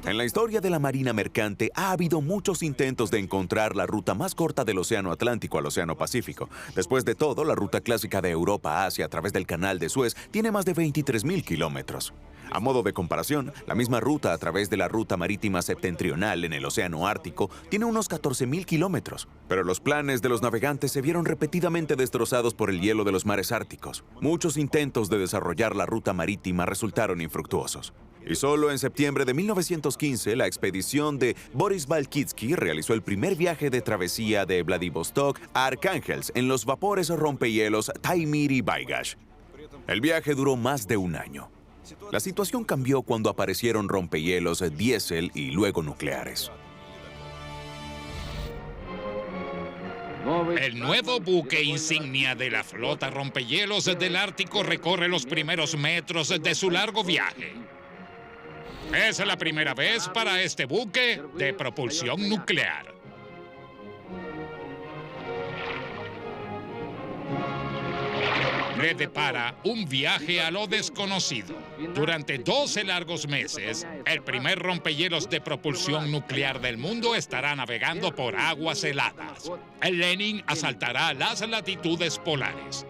En la historia de la Marina Mercante ha habido muchos intentos de encontrar la ruta más corta del Océano Atlántico al Océano Pacífico. Después de todo, la ruta clásica de Europa a Asia a través del Canal de Suez tiene más de 23.000 kilómetros. A modo de comparación, la misma ruta a través de la ruta marítima septentrional en el Océano Ártico tiene unos 14.000 kilómetros. Pero los planes de los navegantes se vieron repetidamente destrozados por el hielo de los mares árticos. Muchos intentos de desarrollar la ruta marítima resultaron infructuosos. Y solo en septiembre de 1915, la expedición de Boris Balkitsky realizó el primer viaje de travesía de Vladivostok a Arcángelsk en los vapores rompehielos Taimyr y Vaigash. El viaje duró más de un año. La situación cambió cuando aparecieron rompehielos diésel y luego nucleares. El nuevo buque insignia de la flota rompehielos del Ártico recorre los primeros metros de su largo viaje. Es la primera vez para este buque de propulsión nuclear. Le depara un viaje a lo desconocido. Durante 12 largos meses, el primer rompehielos de propulsión nuclear del mundo estará navegando por aguas heladas. El Lenin asaltará las latitudes polares.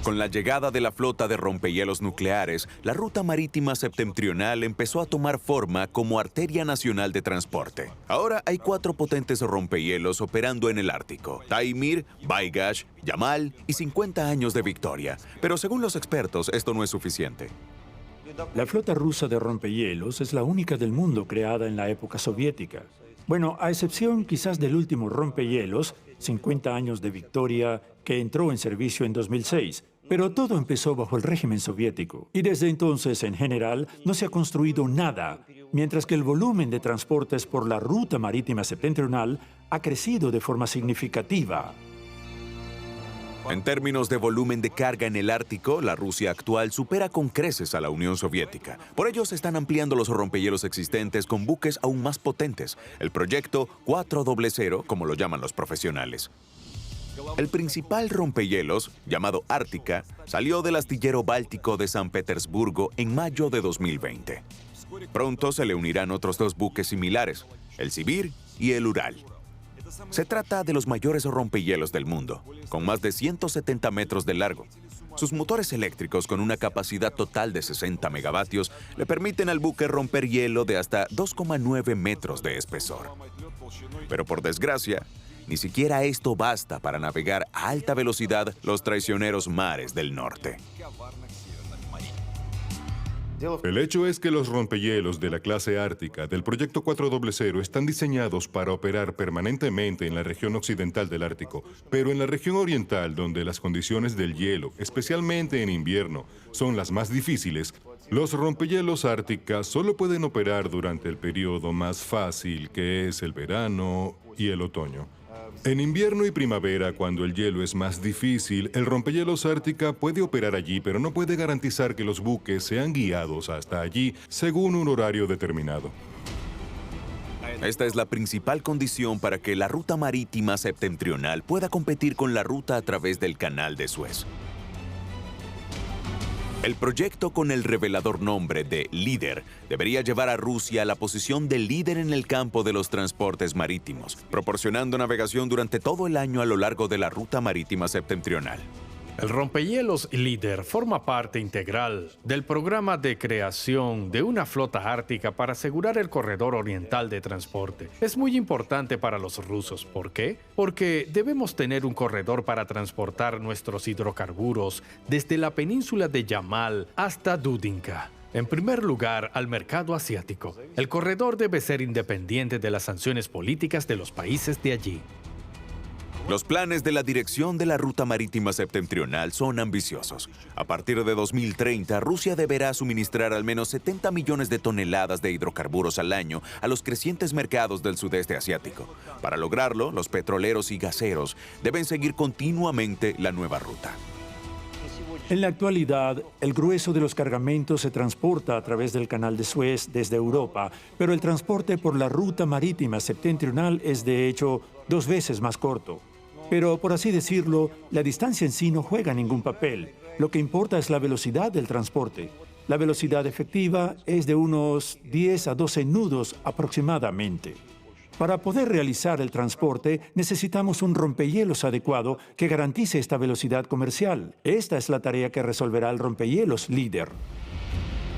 Con la llegada de la flota de rompehielos nucleares, la ruta marítima septentrional empezó a tomar forma como arteria nacional de transporte. Ahora hay 4 potentes rompehielos operando en el Ártico: Taimyr, Vaigash, Yamal y 50 años de victoria. Pero según los expertos, esto no es suficiente. La flota rusa de rompehielos es la única del mundo creada en la época soviética. Bueno, a excepción quizás del último rompehielos, 50 años de victoria, que entró en servicio en 2006. Pero todo empezó bajo el régimen soviético. Y desde entonces, en general, no se ha construido nada, mientras que el volumen de transportes por la ruta marítima septentrional ha crecido de forma significativa. En términos de volumen de carga en el Ártico, la Rusia actual supera con creces a la Unión Soviética. Por ello, se están ampliando los rompehielos existentes con buques aún más potentes, el proyecto 400, como lo llaman los profesionales. El principal rompehielos, llamado Ártica, salió del astillero báltico de San Petersburgo en mayo de 2020. Pronto se le unirán otros 2 buques similares, el Sibir y el Ural. Se trata de los mayores rompehielos del mundo, con más de 170 metros de largo. Sus motores eléctricos, con una capacidad total de 60 megavatios, le permiten al buque romper hielo de hasta 2,9 metros de espesor. Pero por desgracia, ni siquiera esto basta para navegar a alta velocidad los traicioneros mares del norte. El hecho es que los rompehielos de la clase ártica del proyecto 400 están diseñados para operar permanentemente en la región occidental del Ártico, pero en la región oriental, donde las condiciones del hielo, especialmente en invierno, son las más difíciles, los rompehielos Ártica solo pueden operar durante el periodo más fácil, que es el verano y el otoño. En invierno y primavera, cuando el hielo es más difícil, el rompehielos Ártica puede operar allí, pero no puede garantizar que los buques sean guiados hasta allí según un horario determinado. Esta es la principal condición para que la ruta marítima septentrional pueda competir con la ruta a través del Canal de Suez. El proyecto, con el revelador nombre de LEADER, debería llevar a Rusia a la posición de líder en el campo de los transportes marítimos, proporcionando navegación durante todo el año a lo largo de la ruta marítima septentrional. El rompehielos LEADER forma parte integral del programa de creación de una flota ártica para asegurar el corredor oriental de transporte. Es muy importante para los rusos. ¿Por qué? Porque debemos tener un corredor para transportar nuestros hidrocarburos desde la península de Yamal hasta Dudinka. En primer lugar, al mercado asiático. El corredor debe ser independiente de las sanciones políticas de los países de allí. Los planes de la Dirección de la Ruta Marítima Septentrional son ambiciosos. A partir de 2030, Rusia deberá suministrar al menos 70 millones de toneladas de hidrocarburos al año a los crecientes mercados del sudeste asiático. Para lograrlo, los petroleros y gaseros deben seguir continuamente la nueva ruta. En la actualidad, el grueso de los cargamentos se transporta a través del Canal de Suez desde Europa, pero el transporte por la ruta marítima septentrional es de hecho 2 veces más corto. Pero, por así decirlo, la distancia en sí no juega ningún papel. Lo que importa es la velocidad del transporte. La velocidad efectiva es de unos 10 a 12 nudos aproximadamente. Para poder realizar el transporte, necesitamos un rompehielos adecuado que garantice esta velocidad comercial. Esta es la tarea que resolverá el rompehielos líder.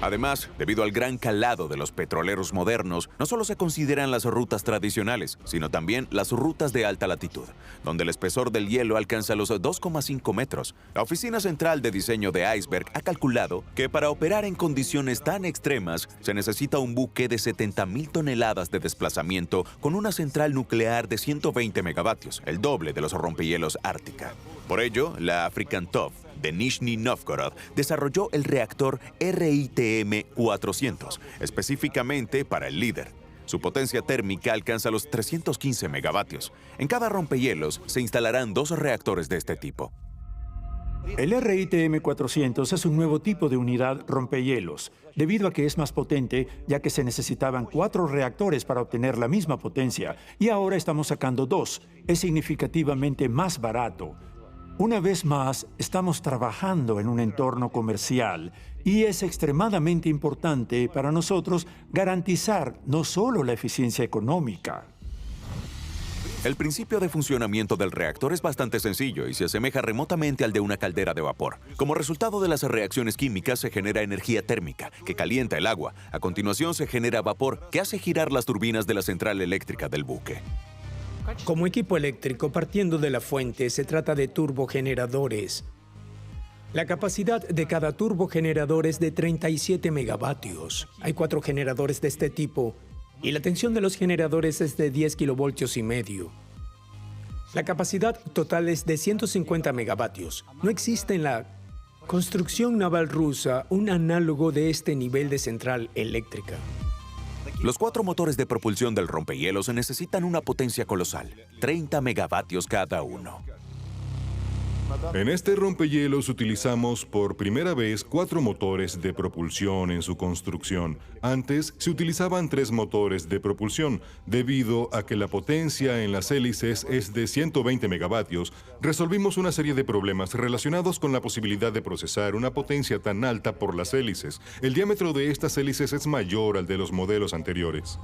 Además, debido al gran calado de los petroleros modernos, no solo se consideran las rutas tradicionales, sino también las rutas de alta latitud, donde el espesor del hielo alcanza los 2,5 metros. La Oficina Central de Diseño de Iceberg ha calculado que para operar en condiciones tan extremas se necesita un buque de 70,000 toneladas de desplazamiento con una central nuclear de 120 megavatios, el doble de los rompehielos Ártica. Por ello, la African TOV de Nizhny Novgorod desarrolló el reactor RITM-400, específicamente para el líder. Su potencia térmica alcanza los 315 megavatios. En cada rompehielos se instalarán 2 reactores de este tipo. El RITM-400 es un nuevo tipo de unidad rompehielos, debido a que es más potente, ya que se necesitaban 4 reactores para obtener la misma potencia, y ahora estamos sacando 2. Es significativamente más barato. Una vez más, estamos trabajando en un entorno comercial y es extremadamente importante para nosotros garantizar no solo la eficiencia económica. El principio de funcionamiento del reactor es bastante sencillo y se asemeja remotamente al de una caldera de vapor. Como resultado de las reacciones químicas se genera energía térmica, que calienta el agua. A continuación se genera vapor, que hace girar las turbinas de la central eléctrica del buque. Como equipo eléctrico, partiendo de la fuente, se trata de turbogeneradores. La capacidad de cada turbogenerador es de 37 megavatios. Hay 4 generadores de este tipo y la tensión de los generadores es de 10 kilovoltios y medio. La capacidad total es de 150 megavatios. No existe en la construcción naval rusa un análogo de este nivel de central eléctrica. Los 4 motores de propulsión del rompehielos necesitan una potencia colosal, 30 megavatios cada uno. En este rompehielos utilizamos por primera vez 4 motores de propulsión en su construcción. Antes se utilizaban 3 motores de propulsión. Debido a que la potencia en las hélices es de 120 megavatios, resolvimos una serie de problemas relacionados con la posibilidad de procesar una potencia tan alta por las hélices. El diámetro de estas hélices es mayor al de los modelos anteriores.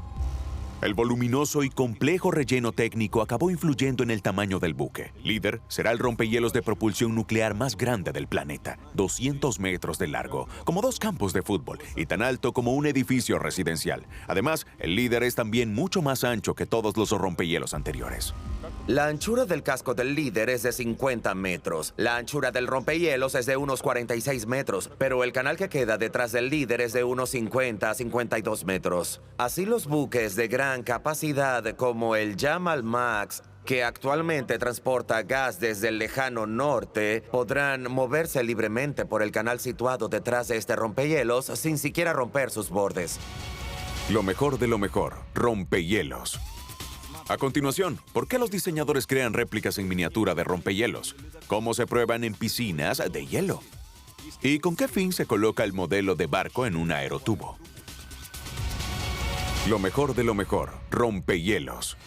El voluminoso y complejo relleno técnico acabó influyendo en el tamaño del buque. Líder será el rompehielos de propulsión nuclear más grande del planeta, 200 metros de largo, como 2 campos de fútbol, y tan alto como un edificio residencial. Además, el líder es también mucho más ancho que todos los rompehielos anteriores. La anchura del casco del líder es de 50 metros. La anchura del rompehielos es de unos 46 metros, pero el canal que queda detrás del líder es de unos 50 a 52 metros. Así los buques de gran capacidad como el Yamal Max, que actualmente transporta gas desde el lejano norte, podrán moverse libremente por el canal situado detrás de este rompehielos sin siquiera romper sus bordes. Lo mejor de lo mejor, rompehielos. A continuación, ¿por qué los diseñadores crean réplicas en miniatura de rompehielos? ¿Cómo se prueban en piscinas de hielo? ¿Y con qué fin se coloca el modelo de barco en un aerotubo? Lo mejor de lo mejor, rompehielos.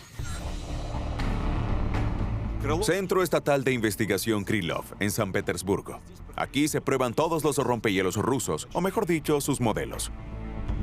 Centro Estatal de Investigación Krylov, en San Petersburgo. Aquí se prueban todos los rompehielos rusos, o mejor dicho, sus modelos.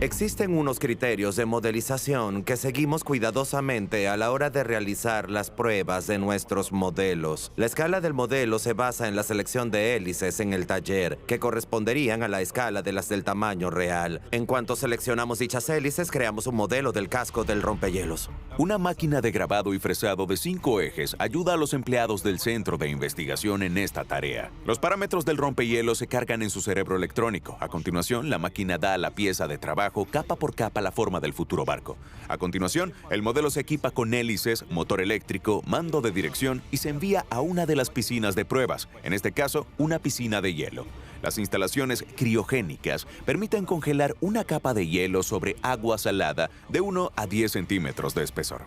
Existen unos criterios de modelización que seguimos cuidadosamente a la hora de realizar las pruebas de nuestros modelos. La escala del modelo se basa en la selección de hélices en el taller, que corresponderían a la escala de las del tamaño real. En cuanto seleccionamos dichas hélices, creamos un modelo del casco del rompehielos. Una máquina de grabado y fresado de 5 ejes ayuda a los empleados del Centro de Investigación en esta tarea. Los parámetros del rompehielos se cargan en su cerebro electrónico. A continuación, la máquina da a la pieza de trabajo capa por capa la forma del futuro barco. A continuación, el modelo se equipa con hélices, motor eléctrico, mando de dirección y se envía a una de las piscinas de pruebas, en este caso, una piscina de hielo. Las instalaciones criogénicas permiten congelar una capa de hielo sobre agua salada de 1 a 10 centímetros de espesor.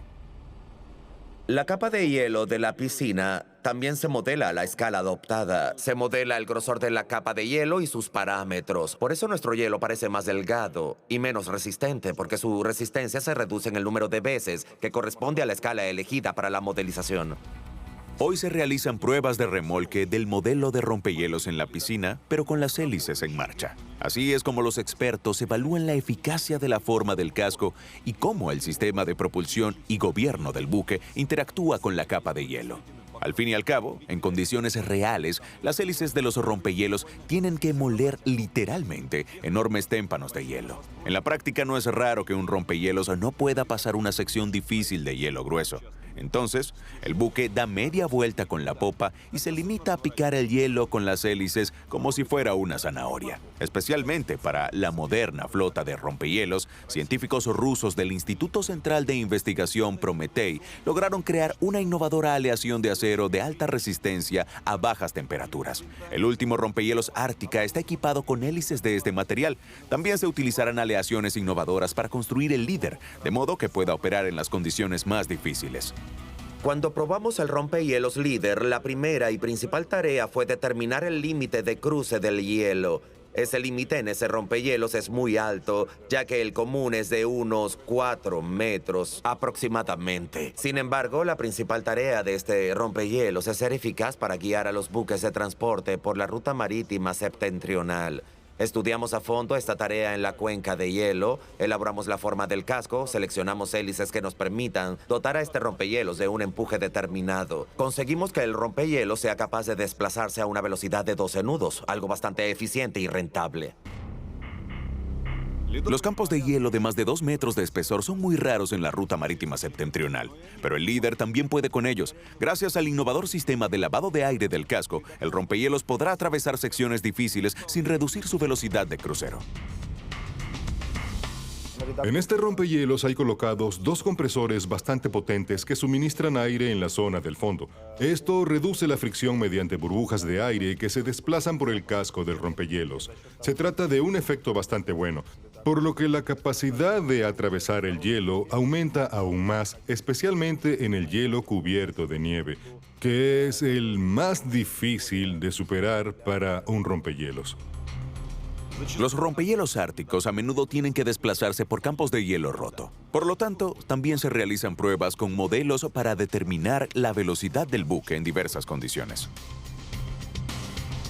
La capa de hielo de la piscina también se modela a la escala adoptada. Se modela el grosor de la capa de hielo y sus parámetros. Por eso nuestro hielo parece más delgado y menos resistente, porque su resistencia se reduce en el número de veces que corresponde a la escala elegida para la modelización. Hoy se realizan pruebas de remolque del modelo de rompehielos en la piscina, pero con las hélices en marcha. Así es como los expertos evalúan la eficacia de la forma del casco y cómo el sistema de propulsión y gobierno del buque interactúa con la capa de hielo. Al fin y al cabo, en condiciones reales, las hélices de los rompehielos tienen que moler literalmente enormes témpanos de hielo. En la práctica no es raro que un rompehielos no pueda pasar una sección difícil de hielo grueso. Entonces, el buque da media vuelta con la popa y se limita a picar el hielo con las hélices como si fuera una zanahoria. Especialmente para la moderna flota de rompehielos, científicos rusos del Instituto Central de Investigación Prometei lograron crear una innovadora aleación de acero de alta resistencia a bajas temperaturas. El último rompehielos Ártica está equipado con hélices de este material. También se utilizarán aleaciones innovadoras para construir el líder, de modo que pueda operar en las condiciones más difíciles. Cuando probamos el rompehielos líder, la primera y principal tarea fue determinar el límite de cruce del hielo. Ese límite en ese rompehielos es muy alto, ya que el común es de unos 4 metros aproximadamente. Sin embargo, la principal tarea de este rompehielos es ser eficaz para guiar a los buques de transporte por la ruta marítima septentrional. Estudiamos a fondo esta tarea en la cuenca de hielo, elaboramos la forma del casco, seleccionamos hélices que nos permitan dotar a este rompehielos de un empuje determinado. Conseguimos que el rompehielos sea capaz de desplazarse a una velocidad de 12 nudos, algo bastante eficiente y rentable. Los campos de hielo de más de 2 metros de espesor son muy raros en la ruta marítima septentrional, pero el líder también puede con ellos. Gracias al innovador sistema de lavado de aire del casco, el rompehielos podrá atravesar secciones difíciles sin reducir su velocidad de crucero. En este rompehielos hay colocados 2 compresores bastante potentes que suministran aire en la zona del fondo. Esto reduce la fricción mediante burbujas de aire que se desplazan por el casco del rompehielos. Se trata de un efecto bastante bueno, por lo que la capacidad de atravesar el hielo aumenta aún más, especialmente en el hielo cubierto de nieve, que es el más difícil de superar para un rompehielos. Los rompehielos árticos a menudo tienen que desplazarse por campos de hielo roto. Por lo tanto, también se realizan pruebas con modelos para determinar la velocidad del buque en diversas condiciones.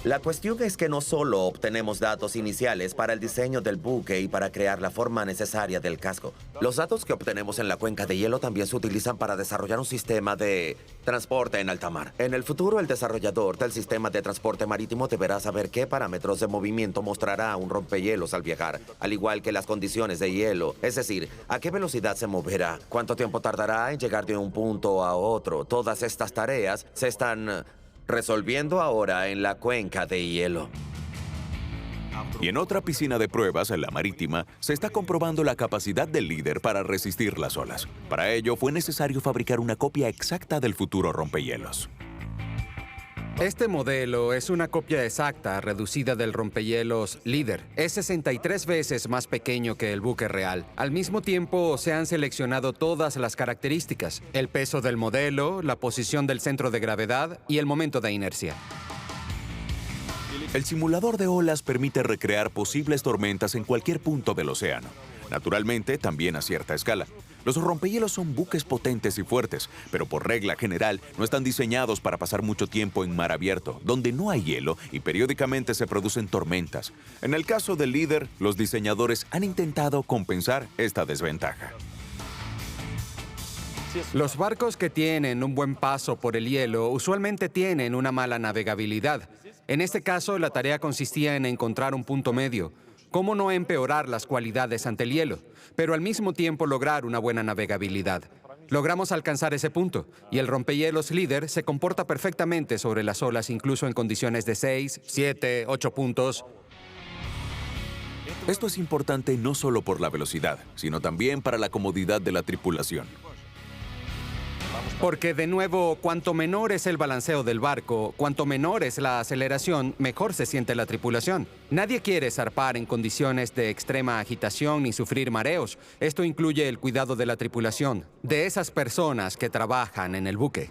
La cuestión es que no solo obtenemos datos iniciales para el diseño del buque y para crear la forma necesaria del casco. Los datos que obtenemos en la cuenca de hielo también se utilizan para desarrollar un sistema de transporte en alta mar. En el futuro, el desarrollador del sistema de transporte marítimo deberá saber qué parámetros de movimiento mostrará un rompehielos al viajar, al igual que las condiciones de hielo, es decir, a qué velocidad se moverá, cuánto tiempo tardará en llegar de un punto a otro. Todas estas tareas se están resolviendo ahora en la cuenca de hielo. Y en otra piscina de pruebas, en la marítima, se está comprobando la capacidad del líder para resistir las olas. Para ello, fue necesario fabricar una copia exacta del futuro rompehielos. Este modelo es una copia exacta, reducida del rompehielos líder. Es 63 veces más pequeño que el buque real. Al mismo tiempo, se han seleccionado todas las características: el peso del modelo, la posición del centro de gravedad y el momento de inercia. El simulador de olas permite recrear posibles tormentas en cualquier punto del océano. Naturalmente, también a cierta escala. Los rompehielos son buques potentes y fuertes, pero por regla general no están diseñados para pasar mucho tiempo en mar abierto, donde no hay hielo y periódicamente se producen tormentas. En el caso del líder, los diseñadores han intentado compensar esta desventaja. Los barcos que tienen un buen paso por el hielo usualmente tienen una mala navegabilidad. En este caso, la tarea consistía en encontrar un punto medio. ¿Cómo no empeorar las cualidades ante el hielo, pero al mismo tiempo lograr una buena navegabilidad? Logramos alcanzar ese punto, y el rompehielos líder se comporta perfectamente sobre las olas, incluso en condiciones de 6, 7, 8 puntos. Esto es importante no solo por la velocidad, sino también para la comodidad de la tripulación. Porque, de nuevo, cuanto menor es el balanceo del barco, cuanto menor es la aceleración, mejor se siente la tripulación. Nadie quiere zarpar en condiciones de extrema agitación ni sufrir mareos. Esto incluye el cuidado de la tripulación, de esas personas que trabajan en el buque.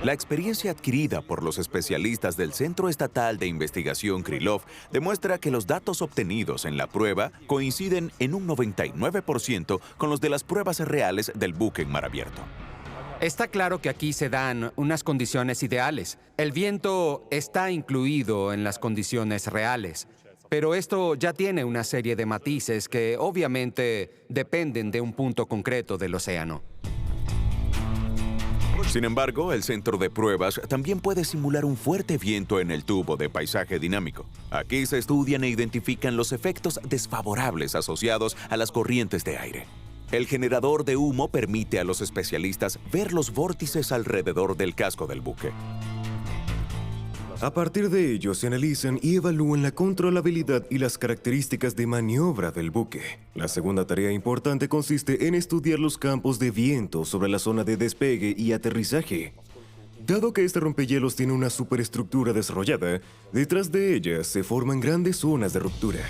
La experiencia adquirida por los especialistas del Centro Estatal de Investigación Krylov demuestra que los datos obtenidos en la prueba coinciden en un 99% con los de las pruebas reales del buque en mar abierto. Está claro que aquí se dan unas condiciones ideales. El viento está incluido en las condiciones reales, pero esto ya tiene una serie de matices que obviamente dependen de un punto concreto del océano. Sin embargo, el centro de pruebas también puede simular un fuerte viento en el tubo de paisaje dinámico. Aquí se estudian e identifican los efectos desfavorables asociados a las corrientes de aire. El generador de humo permite a los especialistas ver los vórtices alrededor del casco del buque. A partir de ello, se analizan y evalúan la controlabilidad y las características de maniobra del buque. La segunda tarea importante consiste en estudiar los campos de viento sobre la zona de despegue y aterrizaje. Dado que este rompehielos tiene una superestructura desarrollada, detrás de ella se forman grandes zonas de ruptura.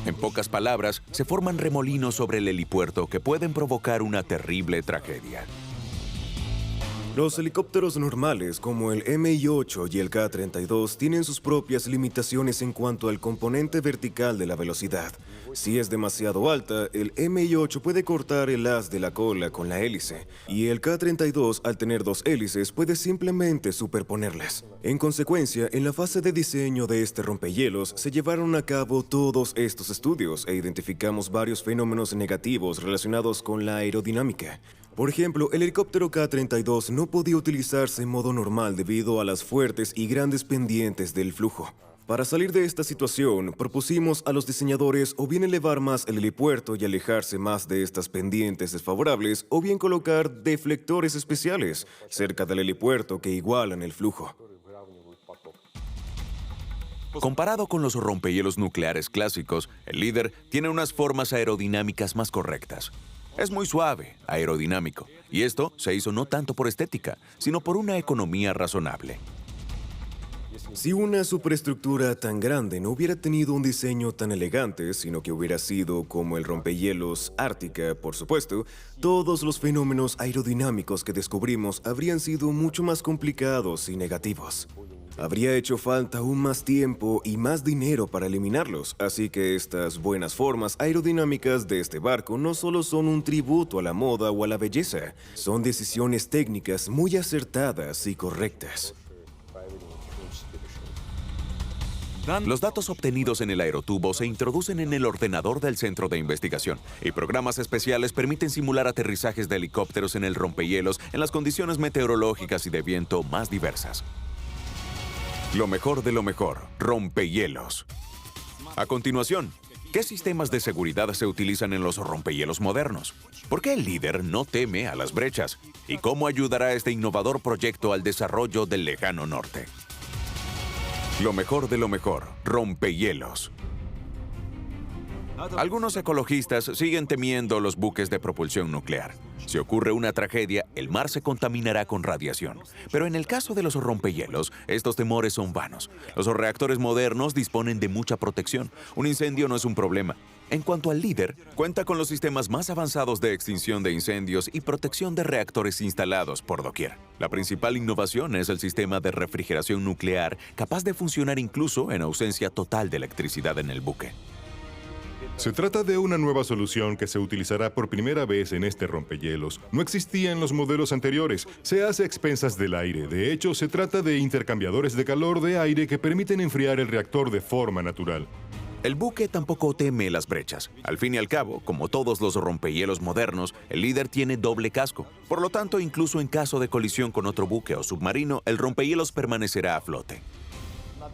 En pocas palabras, se forman remolinos sobre el helipuerto que pueden provocar una terrible tragedia. Los helicópteros normales, como el Mi-8 y el Ka-32, tienen sus propias limitaciones en cuanto al componente vertical de la velocidad. Si es demasiado alta, el Mi-8 puede cortar el haz de la cola con la hélice, y el Ka-32, al tener dos hélices, puede simplemente superponerlas. En consecuencia, en la fase de diseño de este rompehielos, se llevaron a cabo todos estos estudios e identificamos varios fenómenos negativos relacionados con la aerodinámica. Por ejemplo, el helicóptero Ka-32 no podía utilizarse en modo normal debido a las fuertes y grandes pendientes del flujo. Para salir de esta situación, propusimos a los diseñadores o bien elevar más el helipuerto y alejarse más de estas pendientes desfavorables, o bien colocar deflectores especiales cerca del helipuerto que igualan el flujo. Comparado con los rompehielos nucleares clásicos, el Líder tiene unas formas aerodinámicas más correctas. Es muy suave, aerodinámico, y esto se hizo no tanto por estética, sino por una economía razonable. Si una superestructura tan grande no hubiera tenido un diseño tan elegante, sino que hubiera sido como el rompehielos Ártica, por supuesto, todos los fenómenos aerodinámicos que descubrimos habrían sido mucho más complicados y negativos. Habría hecho falta aún más tiempo y más dinero para eliminarlos, así que estas buenas formas aerodinámicas de este barco no solo son un tributo a la moda o a la belleza, son decisiones técnicas muy acertadas y correctas. Los datos obtenidos en el aerotubo se introducen en el ordenador del centro de investigación, y programas especiales permiten simular aterrizajes de helicópteros en el rompehielos en las condiciones meteorológicas y de viento más diversas. Lo mejor de lo mejor, rompehielos. A continuación, ¿qué sistemas de seguridad se utilizan en los rompehielos modernos? ¿Por qué el Líder no teme a las brechas? ¿Y cómo ayudará este innovador proyecto al desarrollo del lejano norte? Lo mejor de lo mejor, rompehielos. Algunos ecologistas siguen temiendo los buques de propulsión nuclear. Si ocurre una tragedia, el mar se contaminará con radiación. Pero en el caso de los rompehielos, estos temores son vanos. Los reactores modernos disponen de mucha protección. Un incendio no es un problema. En cuanto al Líder, cuenta con los sistemas más avanzados de extinción de incendios y protección de reactores instalados por doquier. La principal innovación es el sistema de refrigeración nuclear, capaz de funcionar incluso en ausencia total de electricidad en el buque. Se trata de una nueva solución que se utilizará por primera vez en este rompehielos. No existía en los modelos anteriores. Se hace a expensas del aire. De hecho, se trata de intercambiadores de calor de aire que permiten enfriar el reactor de forma natural. El buque tampoco teme las brechas. Al fin y al cabo, como todos los rompehielos modernos, el Líder tiene doble casco. Por lo tanto, incluso en caso de colisión con otro buque o submarino, el rompehielos permanecerá a flote.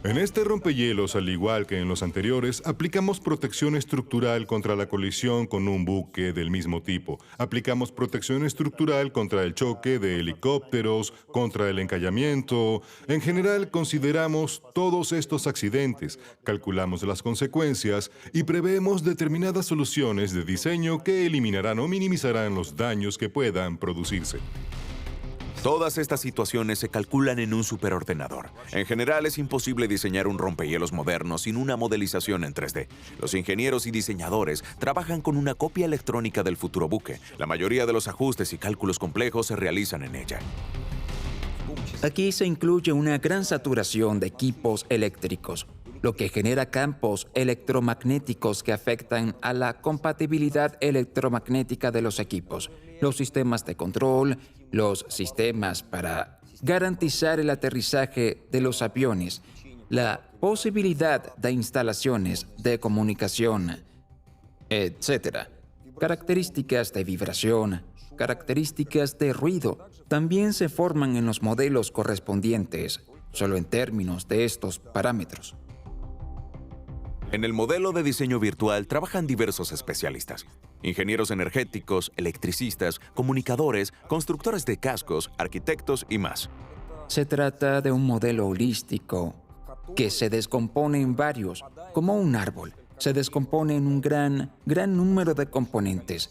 En este rompehielos, al igual que en los anteriores, aplicamos protección estructural contra la colisión con un buque del mismo tipo. Aplicamos protección estructural contra el choque de helicópteros, contra el encallamiento. En general, consideramos todos estos accidentes, calculamos las consecuencias y preveemos determinadas soluciones de diseño que eliminarán o minimizarán los daños que puedan producirse. Todas estas situaciones se calculan en un superordenador. En general, es imposible diseñar un rompehielos moderno sin una modelización en 3D. Los ingenieros y diseñadores trabajan con una copia electrónica del futuro buque. La mayoría de los ajustes y cálculos complejos se realizan en ella. Aquí se incluye una gran saturación de equipos eléctricos. lo que genera campos electromagnéticos que afectan a la compatibilidad electromagnética de los equipos, los sistemas de control, los sistemas para garantizar el aterrizaje de los aviones, la posibilidad de instalaciones de comunicación, etc. Características de vibración, características de ruido, también se forman en los modelos correspondientes, solo en términos de estos parámetros. En el modelo de diseño virtual trabajan diversos especialistas: ingenieros energéticos, electricistas, comunicadores, constructores de cascos, arquitectos y más. Se trata de un modelo holístico que se descompone en varios, como un árbol. Se descompone en un gran número de componentes,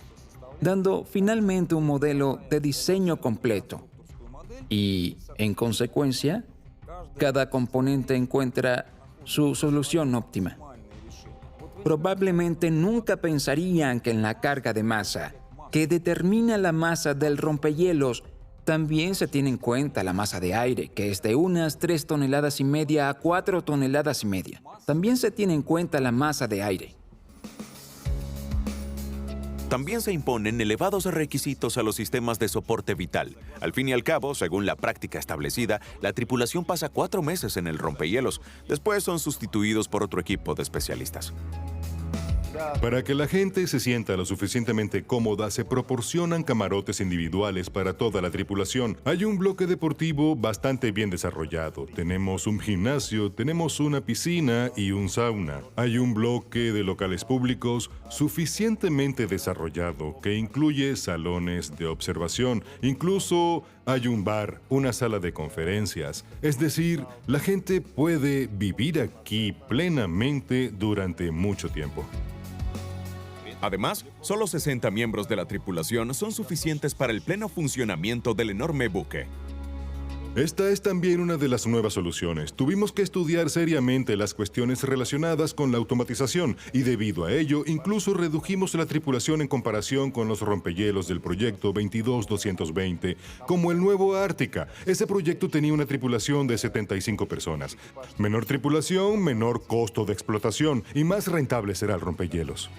dando finalmente un modelo de diseño completo. Y, en consecuencia, cada componente encuentra su solución óptima. Probablemente nunca pensarían que en la carga de masa, que determina la masa del rompehielos, también se tiene en cuenta la masa de aire, que es de unas 3,5 toneladas a 4,5 toneladas. También se tiene en cuenta la masa de aire. También se imponen elevados requisitos a los sistemas de soporte vital. Al fin y al cabo, según la práctica establecida, la tripulación pasa 4 meses en el rompehielos. Después son sustituidos por otro equipo de especialistas. Para que la gente se sienta lo suficientemente cómoda, se proporcionan camarotes individuales para toda la tripulación. Hay un bloque deportivo bastante bien desarrollado. Tenemos un gimnasio, tenemos una piscina y un sauna. Hay un bloque de locales públicos suficientemente desarrollado que incluye salones de observación. Incluso hay un bar, una sala de conferencias. Es decir, la gente puede vivir aquí plenamente durante mucho tiempo. Además, solo 60 miembros de la tripulación son suficientes para el pleno funcionamiento del enorme buque. Esta es también una de las nuevas soluciones. Tuvimos que estudiar seriamente las cuestiones relacionadas con la automatización y debido a ello, incluso redujimos la tripulación en comparación con los rompehielos del proyecto 22220, como el nuevo Ártica. Ese proyecto tenía una tripulación de 75 personas. Menor tripulación, menor costo de explotación y más rentable será el rompehielos.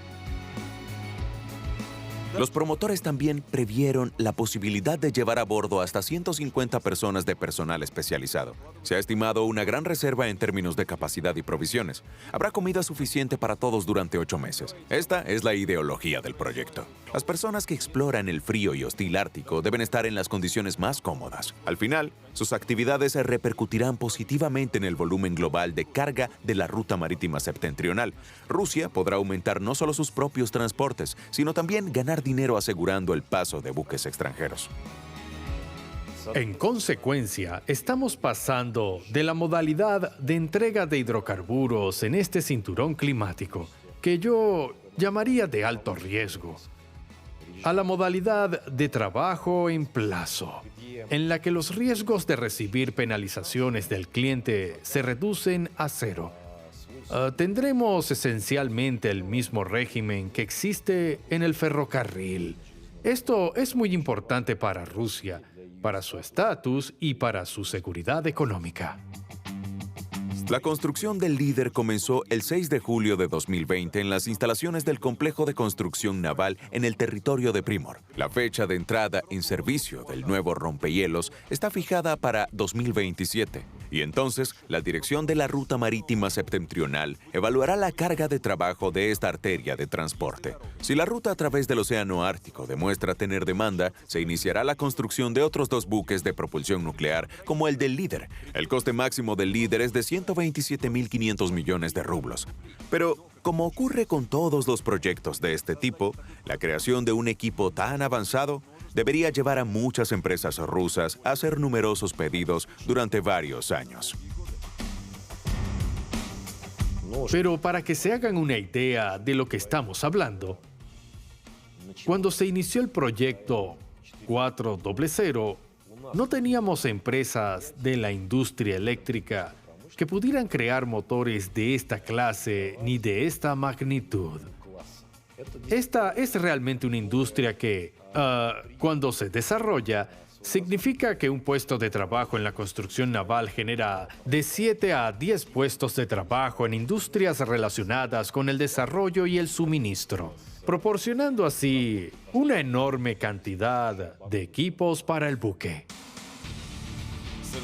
Los promotores también previeron la posibilidad de llevar a bordo hasta 150 personas de personal especializado. Se ha estimado una gran reserva en términos de capacidad y provisiones. Habrá comida suficiente para todos durante 8 meses. Esta es la ideología del proyecto. Las personas que exploran el frío y hostil Ártico deben estar en las condiciones más cómodas. Al final, sus actividades repercutirán positivamente en el volumen global de carga de la ruta marítima septentrional. Rusia podrá aumentar no solo sus propios transportes, sino también ganar dinero asegurando el paso de buques extranjeros. En consecuencia, estamos pasando de la modalidad de entrega de hidrocarburos en este cinturón climático, que yo llamaría de alto riesgo, a la modalidad de trabajo en plazo, en la que los riesgos de recibir penalizaciones del cliente se reducen a 0. Tendremos esencialmente el mismo régimen que existe en el ferrocarril. Esto es muy importante para Rusia, para su estatus y para su seguridad económica. La construcción del Líder comenzó el 6 de julio de 2020 en las instalaciones del complejo de construcción naval en el territorio de Primor. La fecha de entrada en servicio del nuevo rompehielos está fijada para 2027. Y entonces, la dirección de la ruta marítima septentrional evaluará la carga de trabajo de esta arteria de transporte. Si la ruta a través del Océano Ártico demuestra tener demanda, se iniciará la construcción de otros 2 buques de propulsión nuclear, como el del Líder. El coste máximo del Líder es de 127.500 millones de rublos. Pero, como ocurre con todos los proyectos de este tipo, la creación de un equipo tan avanzado debería llevar a muchas empresas rusas a hacer numerosos pedidos durante varios años. Pero para que se hagan una idea de lo que estamos hablando, cuando se inició el proyecto 400, no teníamos empresas de la industria eléctrica que pudieran crear motores de esta clase ni de esta magnitud. Esta es realmente una industria que, cuando se desarrolla, Significa que un puesto de trabajo en la construcción naval genera de 7 a 10 puestos de trabajo en industrias relacionadas con el desarrollo y el suministro, proporcionando así una enorme cantidad de equipos para el buque.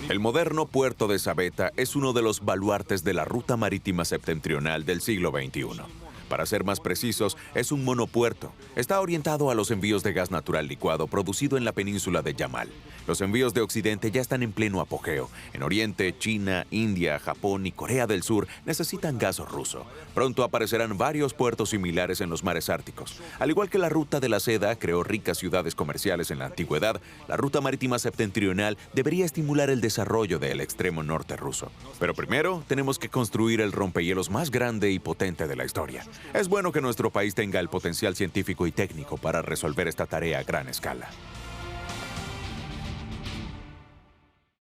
El moderno puerto de Sabetha es uno de los baluartes de la ruta marítima septentrional del siglo XXI. Para ser más precisos, es un monopuerto. Está orientado a los envíos de gas natural licuado producido en la península de Yamal. Los envíos de Occidente ya están en pleno apogeo. En Oriente, China, India, Japón y Corea del Sur necesitan gas ruso. Pronto aparecerán varios puertos similares en los mares árticos. Al igual que la ruta de la seda creó ricas ciudades comerciales en la antigüedad, la ruta marítima septentrional debería estimular el desarrollo del extremo norte ruso. Pero primero, tenemos que construir el rompehielos más grande y potente de la historia. Es bueno que nuestro país tenga el potencial científico y técnico para resolver esta tarea a gran escala.